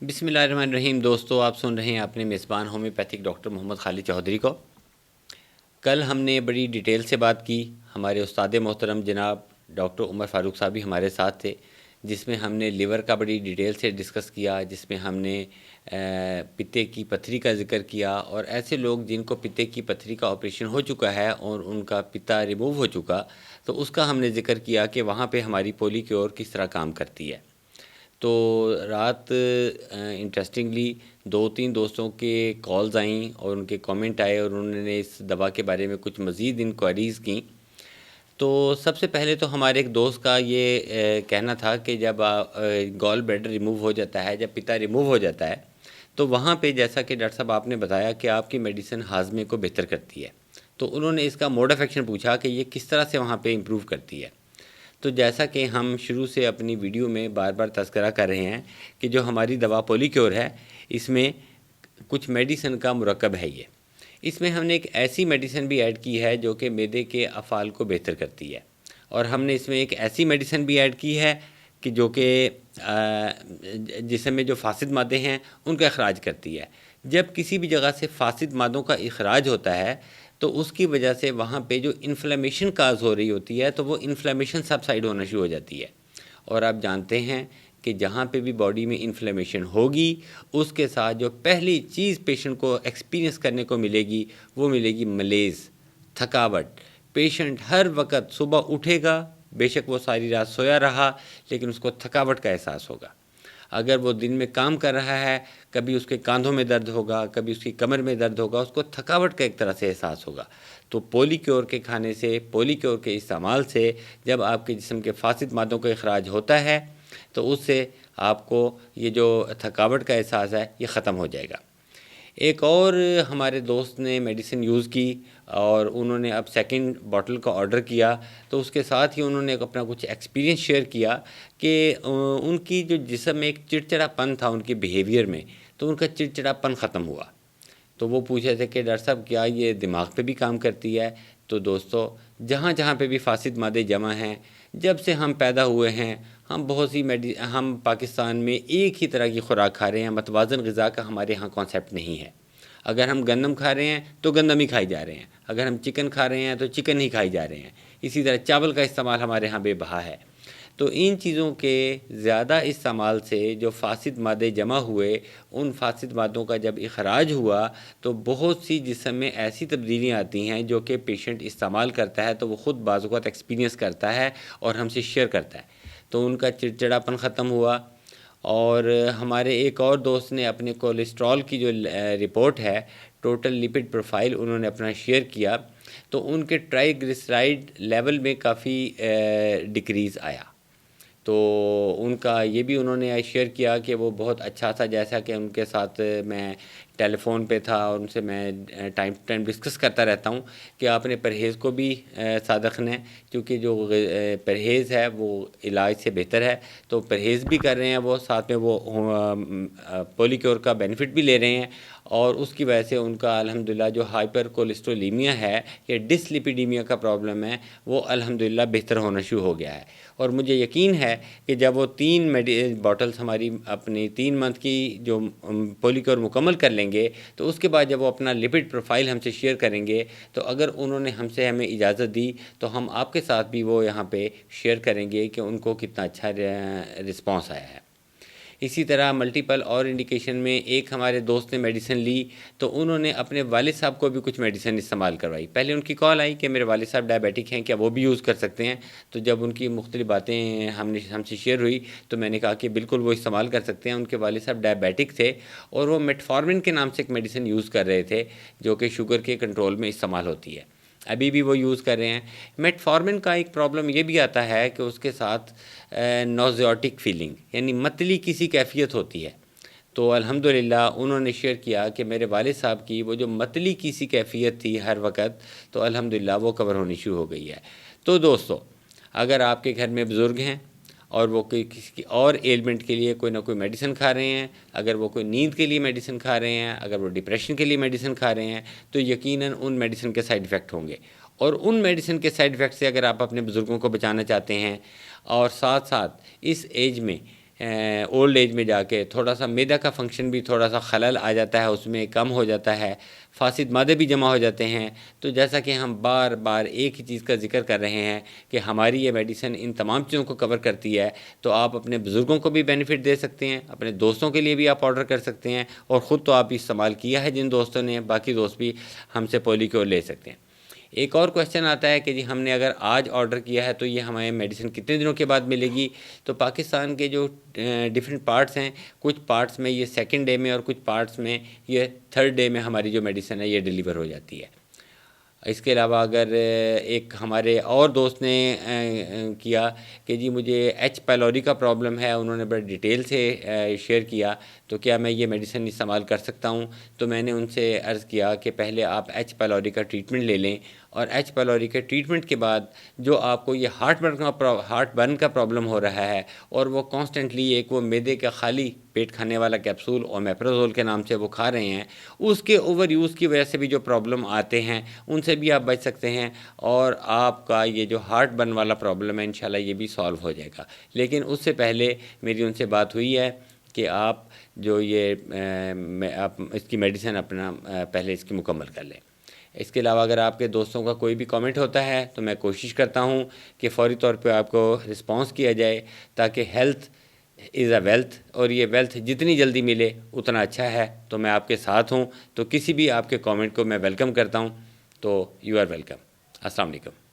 بسم اللہ الرحمن الرحیم۔ دوستو، آپ سن رہے ہیں اپنے میزبان ہومیوپیتھک ڈاکٹر محمد خالد چودھری کو۔ کل ہم نے بڑی ڈیٹیل سے بات کی، ہمارے استاد محترم جناب ڈاکٹر عمر فاروق صاحب بھی ہمارے ساتھ تھے، جس میں ہم نے لیور کا بڑی ڈیٹیل سے ڈسکس کیا، جس میں ہم نے پتے کی پتھری کا ذکر کیا، اور ایسے لوگ جن کو پتے کی پتھری کا آپریشن ہو چکا ہے اور ان کا پتا ریموو ہو چکا، تو اس کا ہم نے ذکر کیا کہ وہاں پہ ہماری پولی کیور کس طرح کام کرتی ہے۔ تو رات انٹرسٹنگلی 2-3 دوستوں کے کالز آئیں اور ان کے کامنٹ آئے اور انہوں نے اس دوا کے بارے میں کچھ مزید انکوائریز کیں۔ تو سب سے پہلے تو ہمارے ایک دوست کا یہ کہنا تھا کہ جب گال بلیڈر ریموو ہو جاتا ہے، جب پتا ریموو ہو جاتا ہے، تو وہاں پہ جیسا کہ ڈاکٹر صاحب آپ نے بتایا کہ آپ کی میڈیسن ہاضمے کو بہتر کرتی ہے، تو انہوں نے اس کا موڈ آف ایکشن پوچھا کہ یہ کس طرح سے وہاں پہ امپروو کرتی ہے۔ تو جیسا کہ ہم شروع سے اپنی ویڈیو میں بار بار تذکرہ کر رہے ہیں کہ جو ہماری دوا پولی کیور ہے، اس میں کچھ میڈیسن کا مرکب ہے یہ۔ اس میں ہم نے ایک ایسی میڈیسن بھی ایڈ کی ہے جو کہ معدے کے افعال کو بہتر کرتی ہے، اور ہم نے اس میں ایک ایسی میڈیسن بھی ایڈ کی ہے کہ جو کہ جسم میں جو فاسد مادے ہیں ان کا اخراج کرتی ہے۔ جب کسی بھی جگہ سے فاسد مادوں کا اخراج ہوتا ہے تو اس کی وجہ سے وہاں پہ جو انفلیمیشن کاز ہو رہی ہوتی ہے، تو وہ انفلیمیشن سب سائڈ ہونا شروع ہو جاتی ہے، اور آپ جانتے ہیں کہ جہاں پہ بھی باڈی میں انفلیمیشن ہوگی، اس کے ساتھ جو پہلی چیز پیشنٹ کو ایکسپیرینس کرنے کو ملے گی، وہ ملے گی ملیز، تھکاوٹ۔ پیشنٹ ہر وقت صبح اٹھے گا، بے شک وہ ساری رات سویا رہا، لیکن اس کو تھکاوٹ کا احساس ہوگا۔ اگر وہ دن میں کام کر رہا ہے، کبھی اس کے کاندھوں میں درد ہوگا، کبھی اس کی کمر میں درد ہوگا، اس کو تھکاوٹ کا ایک طرح سے احساس ہوگا۔ تو پولی کیور کے کھانے سے، پولی کیور کے استعمال سے، جب آپ کے جسم کے فاسد مادوں کا اخراج ہوتا ہے تو اس سے آپ کو یہ جو تھکاوٹ کا احساس ہے یہ ختم ہو جائے گا۔ ایک اور ہمارے دوست نے میڈیسن یوز کی اور انہوں نے اب سیکنڈ باٹل کا آرڈر کیا، تو اس کے ساتھ ہی انہوں نے اپنا کچھ ایکسپیرینس شیئر کیا کہ ان کی جو جسم میں ایک چڑچڑا پن تھا ان کے بیہیویئر میں، تو ان کا چڑچڑا پن ختم ہوا۔ تو وہ پوچھ رہے تھے کہ ڈاکٹر صاحب کیا یہ دماغ پہ بھی کام کرتی ہے؟ تو دوستو، جہاں جہاں پہ بھی فاسد مادے جمع ہیں، جب سے ہم پیدا ہوئے ہیں، ہم بہت سی ہم پاکستان میں ایک ہی طرح کی خوراک کھا رہے ہیں، متوازن غذا کا ہمارے ہاں کانسیپٹ نہیں ہے۔ اگر ہم گندم کھا رہے ہیں تو گندم ہی کھائی جا رہے ہیں، اگر ہم چکن کھا رہے ہیں تو چکن ہی کھائی جا رہے ہیں، اسی طرح چاول کا استعمال ہمارے ہاں بے بہا ہے۔ تو ان چیزوں کے زیادہ استعمال سے جو فاسد مادے جمع ہوئے، ان فاسد مادوں کا جب اخراج ہوا تو بہت سی جسم میں ایسی تبدیلیاں آتی ہیں جو کہ پیشنٹ استعمال کرتا ہے تو وہ خود بعض اوقات ایکسپیرینس کرتا ہے اور ہم سے شیئر کرتا ہے۔ تو ان کا چڑچڑاپن ختم ہوا، اور ہمارے ایک اور دوست نے اپنے کولیسٹرول کی جو رپورٹ ہے، ٹوٹل لپڈ پروفائل، انہوں نے اپنا شیئر کیا، تو ان کے ٹرائی گلیسرائڈ لیول میں کافی ڈکریز آیا۔ تو ان کا یہ بھی انہوں نے شیئر کیا کہ وہ بہت اچھا تھا، جیسا کہ ان کے ساتھ میں ٹیلی فون پہ تھا اور ان سے میں ٹائم ٹو ٹائم ڈسکس کرتا رہتا ہوں کہ آپ نے پرہیز کو بھی ساتھ رکھنا ہے، کیونکہ جو پرہیز ہے وہ علاج سے بہتر ہے۔ تو پرہیز بھی کر رہے ہیں وہ، ساتھ میں وہ پولی کیور کا بینیفٹ بھی لے رہے ہیں، اور اس کی وجہ سے ان کا الحمدللہ جو ہائپر کولیسٹرولیمیا ہے یا ڈس لپیڈیمیا کا پرابلم ہے، وہ الحمدللہ بہتر ہونا شروع ہو گیا ہے۔ اور مجھے یقین ہے کہ جب وہ 3 باٹلز ہماری اپنی 3 منتھ کی جو پولی کیور مکمل کر لیں گے، تو اس کے بعد جب وہ اپنا لپڈ پروفائل ہم سے شیئر کریں گے، تو اگر انہوں نے ہمیں اجازت دی تو ہم آپ کے ساتھ بھی وہ یہاں پہ شیئر کریں گے کہ ان کو کتنا اچھا رسپانس آیا ہے۔ اسی طرح ملٹیپل اور انڈیکیشن میں ایک ہمارے دوست نے میڈیسن لی، تو انہوں نے اپنے والد صاحب کو بھی کچھ میڈیسن استعمال کروائی۔ پہلے ان کی کال آئی کہ میرے والد صاحب ڈائبیٹک ہیں، کیا وہ بھی یوز کر سکتے ہیں؟ تو جب ان کی مختلف باتیں ہم سے شیئر ہوئی تو میں نے کہا کہ بالکل وہ استعمال کر سکتے ہیں۔ ان کے والد صاحب ڈائبیٹک تھے اور وہ میٹفارمن کے نام سے ایک میڈیسن یوز کر رہے تھے جو کہ شوگر کے کنٹرول میں استعمال ہوتی ہے، ابھی بھی وہ یوز کر رہے ہیں۔ میٹفارمن کا ایک پرابلم یہ بھی آتا ہے کہ اس کے ساتھ نوزیوٹک فیلنگ، یعنی متلی کسی کیفیت ہوتی ہے۔ تو الحمدللہ انہوں نے شیئر کیا کہ میرے والد صاحب کی وہ جو متلی کسی کیفیت تھی ہر وقت، تو الحمدللہ وہ کور ہونی شروع ہو گئی ہے۔ تو دوستو، اگر آپ کے گھر میں بزرگ ہیں اور وہ کسی اور ایلمنٹ کے لیے کوئی نہ کوئی میڈیسن کھا رہے ہیں، اگر وہ کوئی نیند کے لیے میڈیسن کھا رہے ہیں، اگر وہ ڈپریشن کے لیے میڈیسن کھا رہے ہیں، تو یقیناً ان میڈیسن کے سائیڈ ایفیکٹ ہوں گے، اور ان میڈیسن کے سائیڈ ایفیکٹ سے اگر آپ اپنے بزرگوں کو بچانا چاہتے ہیں، اور ساتھ ساتھ اس ایج میں اولڈ ایج میں جا کے تھوڑا سا معدہ کا فنکشن بھی تھوڑا سا خلل آ جاتا ہے، اس میں کم ہو جاتا ہے، فاسد مادے بھی جمع ہو جاتے ہیں. تو جیسا کہ ہم بار بار ایک ہی چیز کا ذکر کر رہے ہیں کہ ہماری یہ میڈیسن ان تمام چیزوں کو کور کرتی ہے، تو آپ اپنے بزرگوں کو بھی بینیفٹ دے سکتے ہیں، اپنے دوستوں کے لیے بھی آپ آرڈر کر سکتے ہیں، اور خود تو آپ استعمال کیا ہے جن دوستوں نے، باقی دوست بھی ہم سے پولی کیور لے سکتے ہیں. ایک اور کویشچن آتا ہے کہ جی ہم نے اگر آج آرڈر کیا ہے تو یہ ہمیں میڈیسن کتنے دنوں کے بعد ملے گی؟ تو پاکستان کے جو ڈفرینٹ پارٹس ہیں، کچھ پارٹس میں یہ سیکنڈ ڈے میں اور کچھ پارٹس میں یہ تھرڈ ڈے میں ہماری جو میڈیسن ہے یہ ڈیلیور ہو جاتی ہے. اس کے علاوہ اگر ایک ہمارے اور دوست نے کیا کہ جی مجھے ایچ پیلوری کا پرابلم ہے، انہوں نے بڑے ڈیٹیل سے شیئر کیا، تو کیا میں یہ میڈیسن استعمال کر سکتا ہوں؟ تو میں نے ان سے عرض کیا کہ پہلے آپ ایچ پیلوری کا ٹریٹمنٹ لے لیں، اور ایچ پیلوری کے ٹریٹمنٹ کے بعد جو آپ کو یہ ہارٹ برن کا پرابلم ہو رہا ہے، اور وہ کانسٹنٹلی ایک وہ معدے کا خالی پیٹ کھانے والا کیپسول اومیپرازول کے نام سے وہ کھا رہے ہیں، اس کے اوور یوز کی وجہ سے بھی جو پرابلم آتے ہیں ان سے بھی آپ بچ سکتے ہیں، اور آپ کا یہ جو ہارٹ برن والا پرابلم ہے انشاءاللہ یہ بھی سالو ہو جائے گا. لیکن اس سے پہلے میری ان سے بات ہوئی ہے کہ آپ جو یہ آپ اس کی میڈیسن اپنا پہلے اس کی مکمل کر لیں. اس کے علاوہ اگر آپ کے دوستوں کا کوئی بھی کامنٹ ہوتا ہے تو میں کوشش کرتا ہوں کہ فوری طور پہ آپ کو رسپانس کیا جائے، تاکہ ہیلتھ از اے ویلتھ، اور یہ ویلتھ جتنی جلدی ملے اتنا اچھا ہے. تو میں آپ کے ساتھ ہوں، تو کسی بھی آپ کے کامنٹ کو میں ویلکم کرتا ہوں. تو یو آر ویلکم. السلام علیکم.